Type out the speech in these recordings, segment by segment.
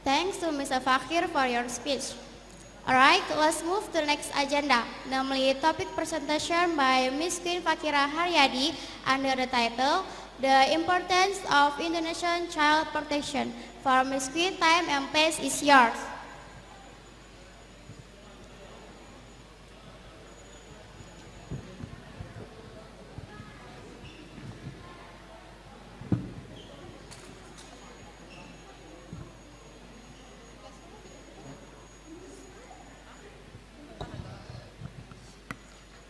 Thanks to Mr. Fakhir for your speech. Alright, let's move to the next agenda, namely topic presentation by Ms. Quinn Fakhirah Haryadi under the title, The Importance of Indonesian Child Protection. For Ms. Quinn, time and place is yours.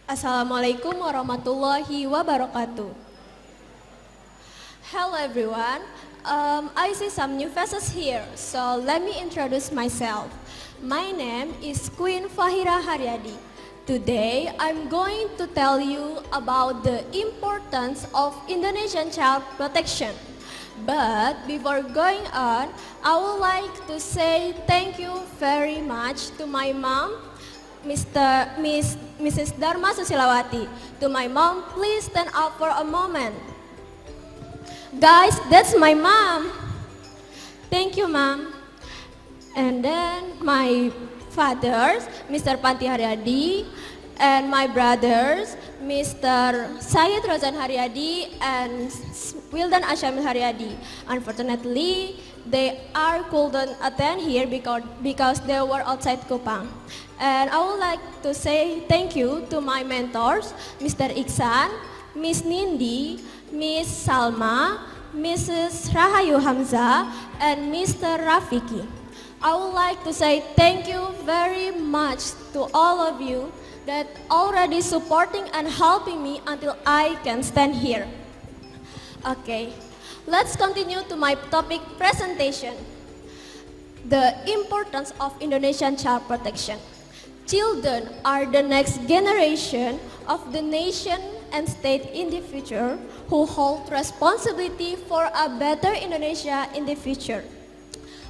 Assalamualaikum warahmatullahi wabarakatuh. Hello everyone, I see some new faces here, so let me introduce myself. My name is Quinn Fakhirah Haryadi. Today, I'm going to tell you about the importance of Indonesian child protection. But before going on, I would like to say thank you very much to my mom, Mrs. Dharma Susilawati. To my mom, please stand up for a moment. Guys, that's my mom. Thank you, mom. And then my fathers, Mr. Panti Haryadi, and my brothers, Mr. Syed Rozan Haryadi and Wildan Ashamil Haryadi. Unfortunately, they couldn't attend here because they were outside Kupang. And I would like to say thank you to my mentors, Mr. Iksan, Miss Nindi, Miss Salma, Mrs. Rahayu Hamza, and Mr. Rafiki. I would like to say thank you very much to all of you that already supporting and helping me until I can stand here. Okay, let's continue to my topic presentation. The importance of Indonesian child protection. Children are the next generation of the nation and state in the future who hold responsibility for a better Indonesia in the future.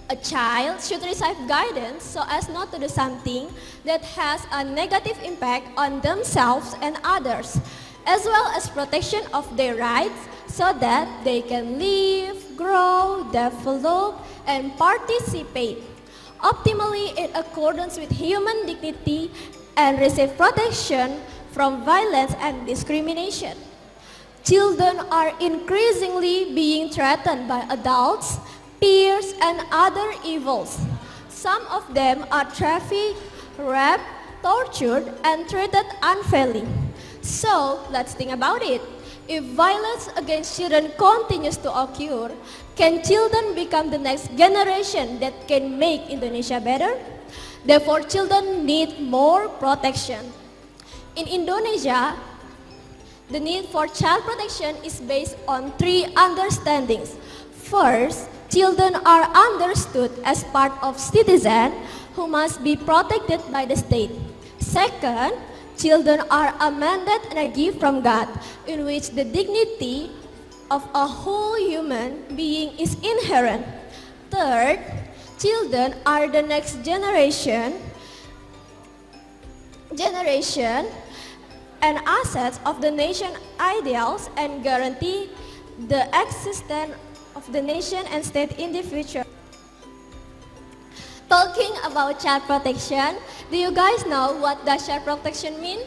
A child should receive guidance so as not to do something that has a negative impact on themselves and others, as well as protection of their rights so that they can live, grow, develop, and participate optimally in accordance with human dignity and receive protection from violence and discrimination. Children are increasingly being threatened by adults, peers, and other evils. Some of them are trafficked, raped, tortured, and treated unfairly. So, let's think about it. If violence against children continues to occur, can children become the next generation that can make Indonesia better? Therefore, children need more protection. In Indonesia, the need for child protection is based on three understandings. First, children are understood as part of citizens who must be protected by the state. Second, children are a mandate and a gift from God, in which the dignity of a whole human being is inherent. Third, children are the next generation and assets of the nation ideals and guarantee the existence of the nation and state in the future. Talking about child protection, do you guys know what does child protection mean?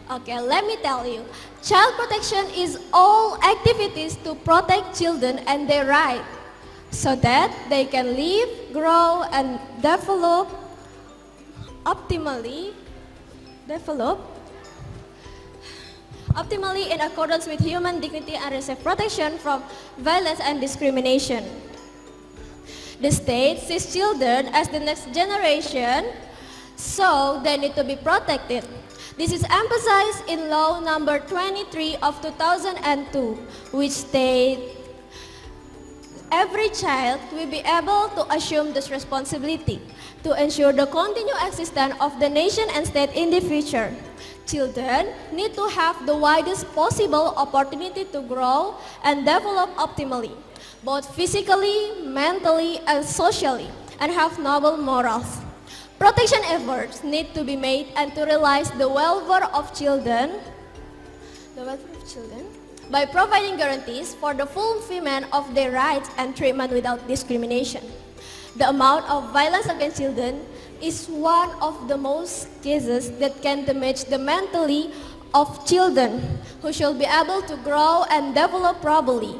Okay, let me tell you. Child protection is all activities to protect children and their rights so that they can live, grow, and develop optimally in accordance with human dignity and receive protection from violence and discrimination. The state sees children as the next generation, so they need to be protected. This is emphasized in Law Number 23 of 2002, which states every child will be able to assume this responsibility to ensure the continued existence of the nation and state in the future. Children need to have the widest possible opportunity to grow and develop optimally, both physically, mentally, and socially, and have noble morals. Protection efforts need to be made and to realize the welfare of children by providing guarantees for the fulfillment of their rights and treatment without discrimination. The amount of violence against children is one of the most cases that can damage the mentally of children who should be able to grow and develop properly.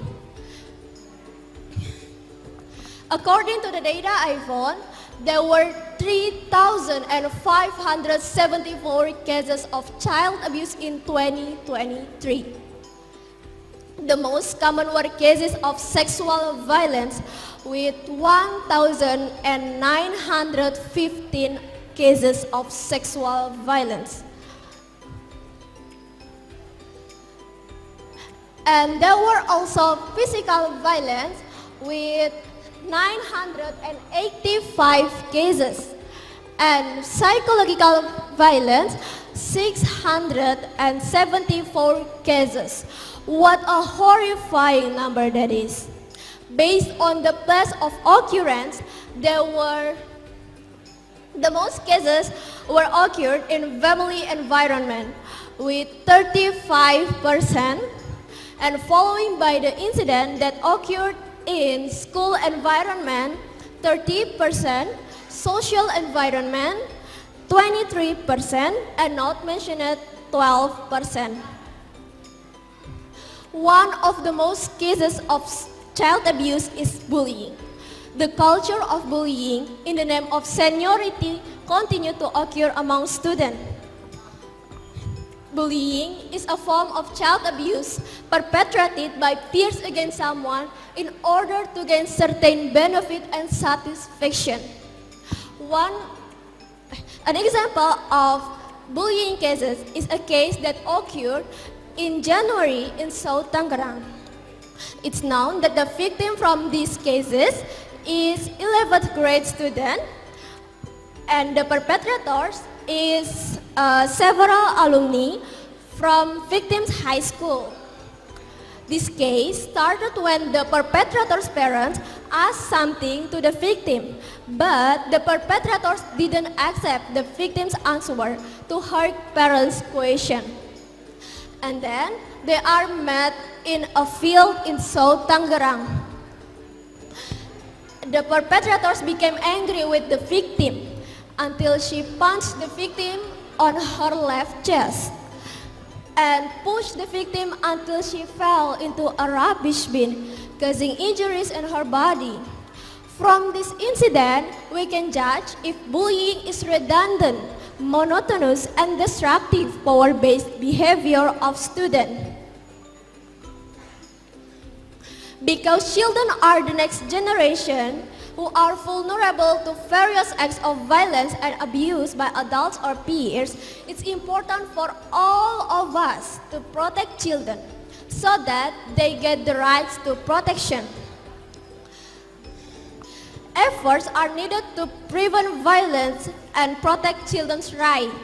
According to the data I found, there were 3,574 cases of child abuse in 2023. The most common were cases of sexual violence with 1,915 cases of sexual violence. And there were also physical violence with 985 cases and psychological violence 674 cases. What a horrifying number that is. Based on the place of occurrence, the most cases were occurred in family environment with 35%, and following by the incident that occurred in school environment 30%, social environment 23%, and not mentioned 12%. One of the most cases of child abuse is bullying. The culture of bullying in the name of seniority continue to occur among students. Bullying is a form of child abuse perpetrated by peers against someone in order to gain certain benefit and satisfaction. An example of bullying cases is a case that occurred in January in South Tangerang. It's known that the victim from these cases is 11th grade student, and the perpetrators is several alumni from victim's high school. This case started when the perpetrator's parents asked something to the victim, but the perpetrators didn't accept the victim's answer to her parents' question. And then they are met in a field in South Tangerang. The perpetrators became angry with the victim until she punched the victim on her left chest and pushed the victim until she fell into a rubbish bin, causing injuries in her body. From this incident, we can judge if bullying is redundant, monotonous, and destructive power-based behavior of students. Because children are the next generation who are vulnerable to various acts of violence and abuse by adults or peers, it's important for all of us to protect children so that they get the rights to protection. Efforts are needed to prevent violence and protect children's rights.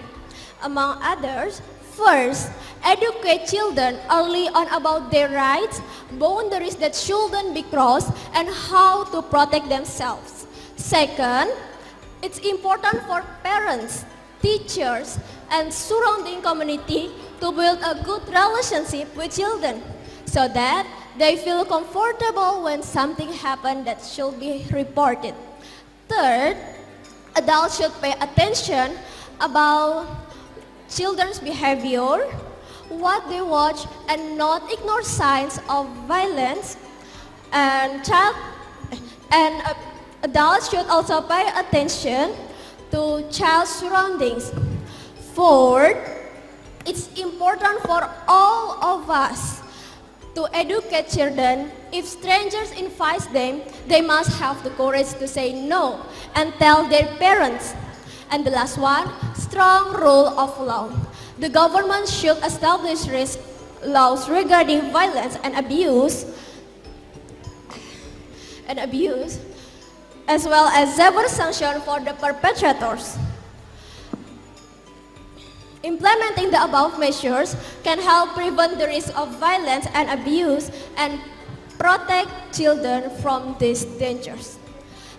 Among others, first, educate children early on about their rights, boundaries that shouldn't be crossed, and how to protect themselves. Second, it's important for parents, teachers, and surrounding community to build a good relationship with children so that they feel comfortable when something happens that should be reported. Third, adults should pay attention about children's behavior, what they watch, and not ignore signs of violence. And adults should also pay attention to child's surroundings. Fourth, it's important for all of us to educate children. If strangers invite them, they must have the courage to say no and tell their parents. And the last one, strong rule of law. The government should establish laws regarding violence and abuse, as well as severe sanction for the perpetrators. Implementing the above measures can help prevent the risk of violence and abuse and protect children from these dangers.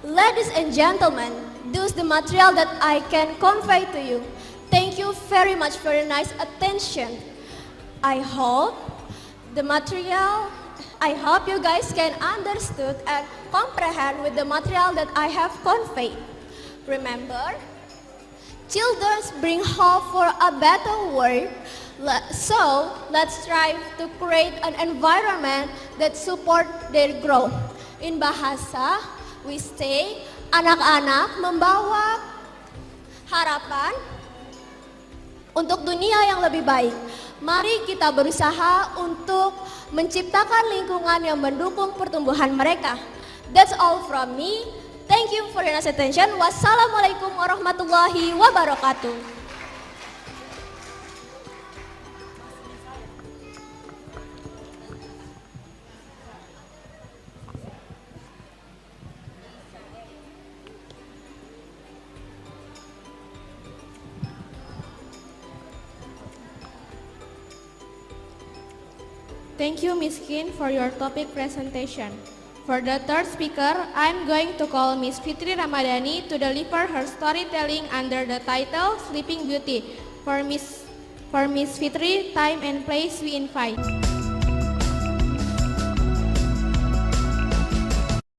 Ladies and gentlemen, this is the material that I can convey to you. Thank you very much for your nice attention. I hope the material I hope you guys can understood and comprehend with the material that I have conveyed. Remember, children bring hope for a better world. So, let's strive to create an environment that support their growth. In bahasa, we say, anak-anak membawa harapan untuk dunia yang lebih baik. Mari kita berusaha untuk menciptakan lingkungan yang mendukung pertumbuhan mereka. That's all from me. Thank you for your nice attention. Wassalamualaikum warahmatullahi wabarakatuh. Thank you, Ms. Quinn, for your topic presentation. For the third speaker, I'm going to call Ms. Fitri Ramadhani to deliver her storytelling under the title Sleeping Beauty. For Ms. Fitri, time and place we invite.